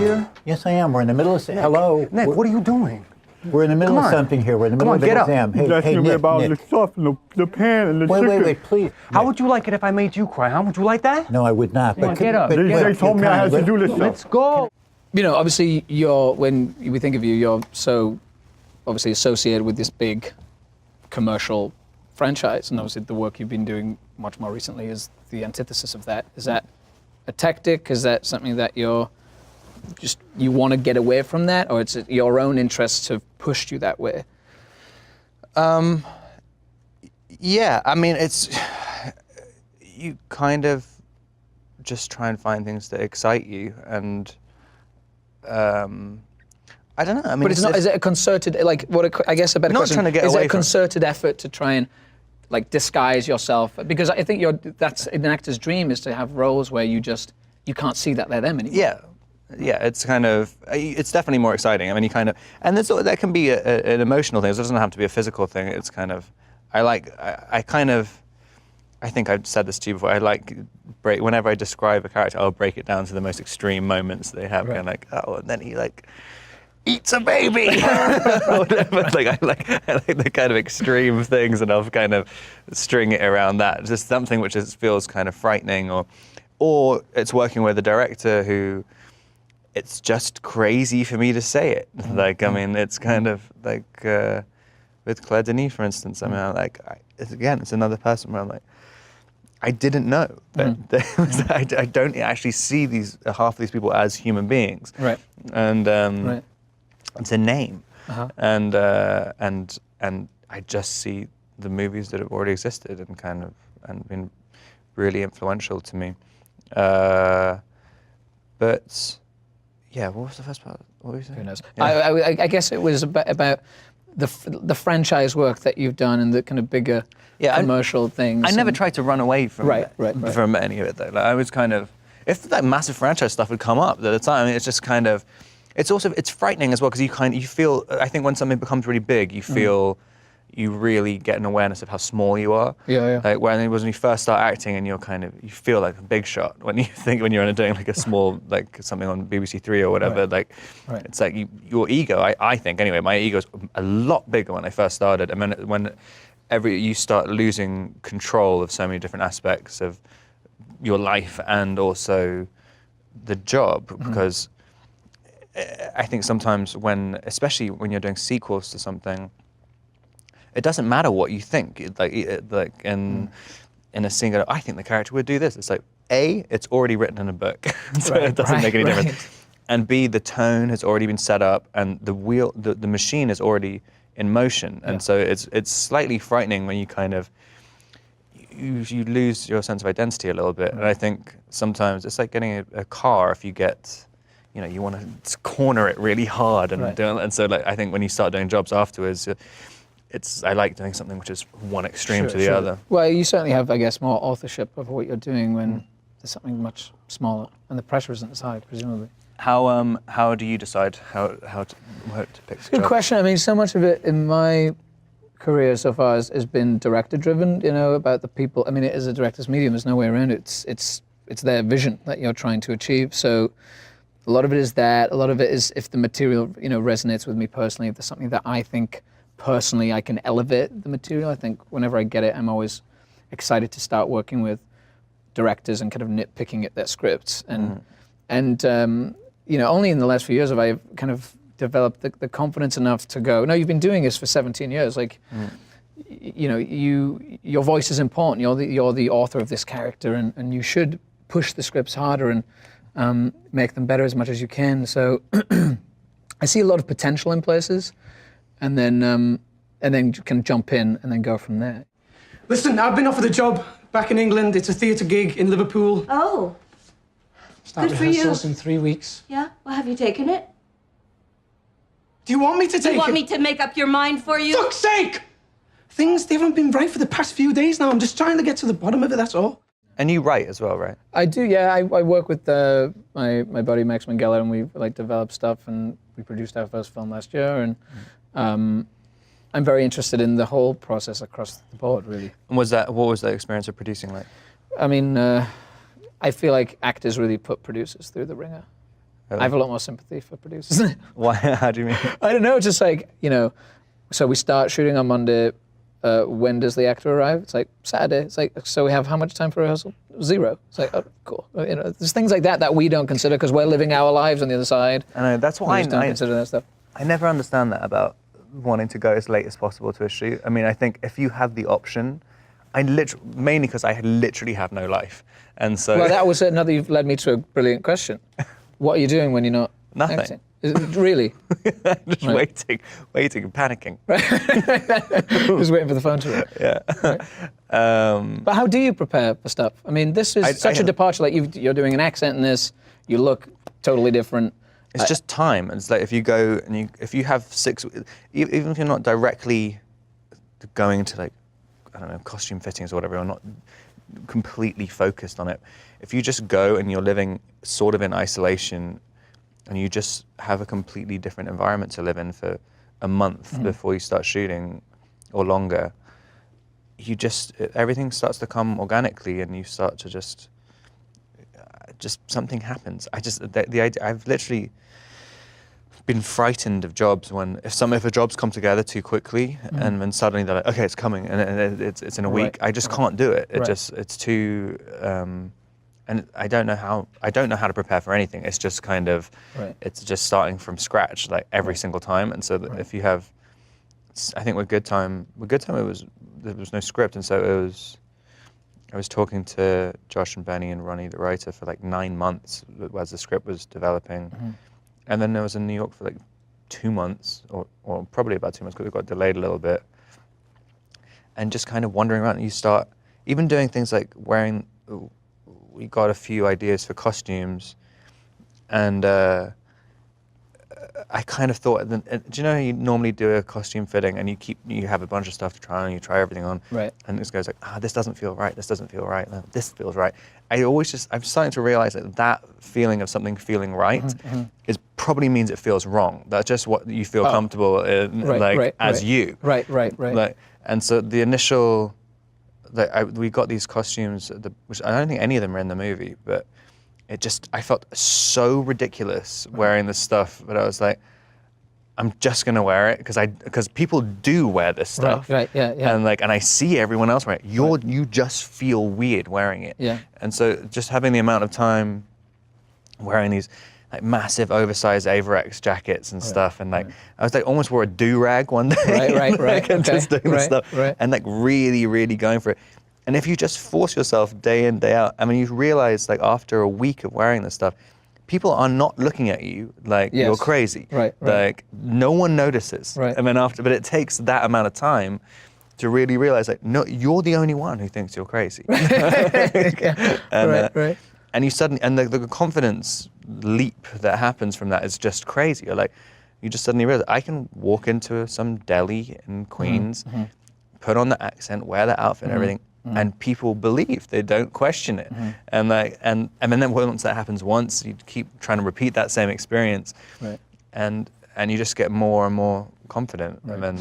here? Yes, I am. We're in the middle of... Hello? Nick, what are you doing? We're in the middle of something here. We're in the middle of an exam. Hey, That's Nick, about Nick. the stuff and the pan and the chicken. Wait, please. How would you like it if I made you cry, huh? Would you like that? No, I would not. Come on, get up. They told me I had to do this Let's stuff. go. You know, obviously, when we think of you, you're so obviously associated with this big commercial franchise, and obviously the work you've been doing much more recently is the antithesis of that. Is that a tactic? Is that something that you want to get away from that, or it's your own interests have pushed you that way? Yeah, I mean, it's, you kind of just try and find things that excite you, and I don't know. I mean, but it's not. Is it a concerted, like, I guess a better question? Not trying to get away from. Is it a from concerted effort to try and, like, disguise yourself? Because I think that's an actor's dream, is to have roles where you can't see that they're them anymore. Yeah, it's kind of, it's definitely more exciting. I mean, you kind of, and that can be an emotional thing. It doesn't have to be a physical thing. It's kind of, I think I've said this to you before, whenever I describe a character, I'll break it down to the most extreme moments they have. Right. And like, oh, and then he like eats a baby. Like, I like the kind of extreme things, and I'll kind of string it around that. Just something which feels kind of frightening, or it's working with a director who, it's just crazy for me to say it. Like, I mean, it's kind of like with Claire Denis, for instance. I mean, it's another person where I'm like, I didn't know, but I don't actually see half of these people as human beings. Right. And right. It's a name, and I just see the movies that have already existed and been really influential to me. But yeah, what was the first part? What were you saying? Who knows? Yeah. I guess it was about the franchise work that you've done and the kind of bigger commercial things. I never tried to run away from from any of it though. Like, I was kind of, if that massive franchise stuff had come up at the time, I mean, it's just kind of, it's frightening as well, because you feel, I think when something becomes really big, you feel you really get an awareness of how small you are. Yeah. Like when you first start acting, and you feel like a big shot when you're doing like a small, like something on BBC Three or whatever. Right. It's like your ego. I think anyway, my ego's a lot bigger when I first started, and when you start losing control of so many different aspects of your life and also the job, because I think sometimes especially when you're doing sequels to something, it doesn't matter what you think. In a scene, I think the character would do this. It's like, A, it's already written in a book, so it doesn't make any difference. And B, the tone has already been set up, and the machine is already in motion. And so it's slightly frightening when you kind of, you lose your sense of identity a little bit. And I think sometimes it's like getting a car. If you get, you want to corner it really hard, and so like, I think when you start doing jobs afterwards, I like doing something which is one extreme to the other. Well, you certainly have, I guess, more authorship of what you're doing when there's something much smaller, and the pressure isn't as high, presumably. How do you decide how to pick? It's a good question. I mean, so much of it in my career so far has been director-driven. About the people. I mean, it is a director's medium. There's no way around it. It's their vision that you're trying to achieve. So a lot of it is that. A lot of it is if the material resonates with me personally. If there's something that I think personally I can elevate the material. I think whenever I get it, I'm always excited to start working with directors and kind of nitpicking at their scripts. And only in the last few years have I kind of developed the confidence enough to go, no, you've been doing this for 17 years. Like, your voice is important. You're the author of this character, and you should push the scripts harder and make them better as much as you can. So I see a lot of potential in places, and then can jump in and then go from there. Listen, I've been offered a job back in England. It's a theatre gig in Liverpool. Oh. Start Good for you. rehearsals in 3 weeks. Yeah? Well, have you taken it? Do you want me to take it? Do you want me to make up your mind for you? Fuck's sake! Things, they haven't been right for the past few days now. I'm just trying to get to the bottom of it, that's all. And you write as well, right? I do, yeah. I work with my buddy Max Minghella, and we develop stuff, and we produced our first film last year, and I'm very interested in the whole process across the board, really. And what was that experience of producing like? I mean, I feel like actors really put producers through the ringer. I have a lot more sympathy for producers. Why? How do you mean? I don't know, just like, you know, so we start shooting on Monday. When does the actor arrive? It's like Saturday. It's like, so we have how much time for rehearsal? 0. It's like, oh, cool. You know, there's things like that that we don't consider because we're living our lives on the other side. I know, that's why we don't consider that stuff. I never understand that about wanting to go as late as possible to a shoot. I mean, I think if you have the option, mainly because I literally have no life. And so... Well, that was another, you've led me to a brilliant question. What are you doing when you're not Nothing. acting? Really? Just waiting, panicking. Just waiting for the phone to ring. Yeah. Right. But how do you prepare for stuff? I mean, this is such a departure. Like you're doing an accent in this. You look totally different. It's just time. It's like if you go and if you have 6, even if you're not directly going to like, I don't know, costume fittings or whatever, or not completely focused on it. If you just go and you're living sort of in isolation, and you just have a completely different environment to live in for a month before you start shooting, or longer, everything starts to come organically, and you start to just something happens. The idea, I've literally been frightened of jobs if a job's come together too quickly, and then suddenly they're like, okay, it's coming, and it's in a week. I just can't do it. It's too. And I don't know how to prepare for anything. It's just kind of, it's just starting from scratch, like every single time. And so if you have, I think with Good Time there was no script, and so I was talking to Josh and Benny and Ronnie, the writer, for like 9 months as the script was developing, and then I was in New York for like 2 months, or probably about 2 months because it got delayed a little bit, and just kind of wandering around. And you start even doing things like wearing. We got a few ideas for costumes, and I kind of thought, do you know how you normally do a costume fitting and you have a bunch of stuff to try on, you try everything on, and this goes like, this doesn't feel right, this doesn't feel right, this feels right. I'm starting to realize that feeling of something feeling right is probably means it feels wrong. That's just what you feel comfortable in, you. Right. Like, and so the initial. We got these costumes, which I don't think any of them are in the movie, but I felt so ridiculous wearing this stuff, but I was like, I'm just gonna wear it because people do wear this stuff, and I see everyone else wearing it. You just feel weird wearing it, and so just having the amount of time wearing these like massive oversized Averex jackets and stuff, and I was like almost wore a do-rag one day, and just doing this stuff, and like really, really going for it. And if you just force yourself day in, day out, I mean, you realize like after a week of wearing this stuff, people are not looking at you like you're crazy. Like no one notices. And then but it takes that amount of time to really realize like, no, you're the only one who thinks you're crazy. And you suddenly, and the confidence leap that happens from that is just crazy. You're like, you just suddenly realize I can walk into some deli in Queens, put on the accent, wear the outfit and everything, and people believe, they don't question it. And like, and then once that happens once, you keep trying to repeat that same experience, and you just get more and more confident, and then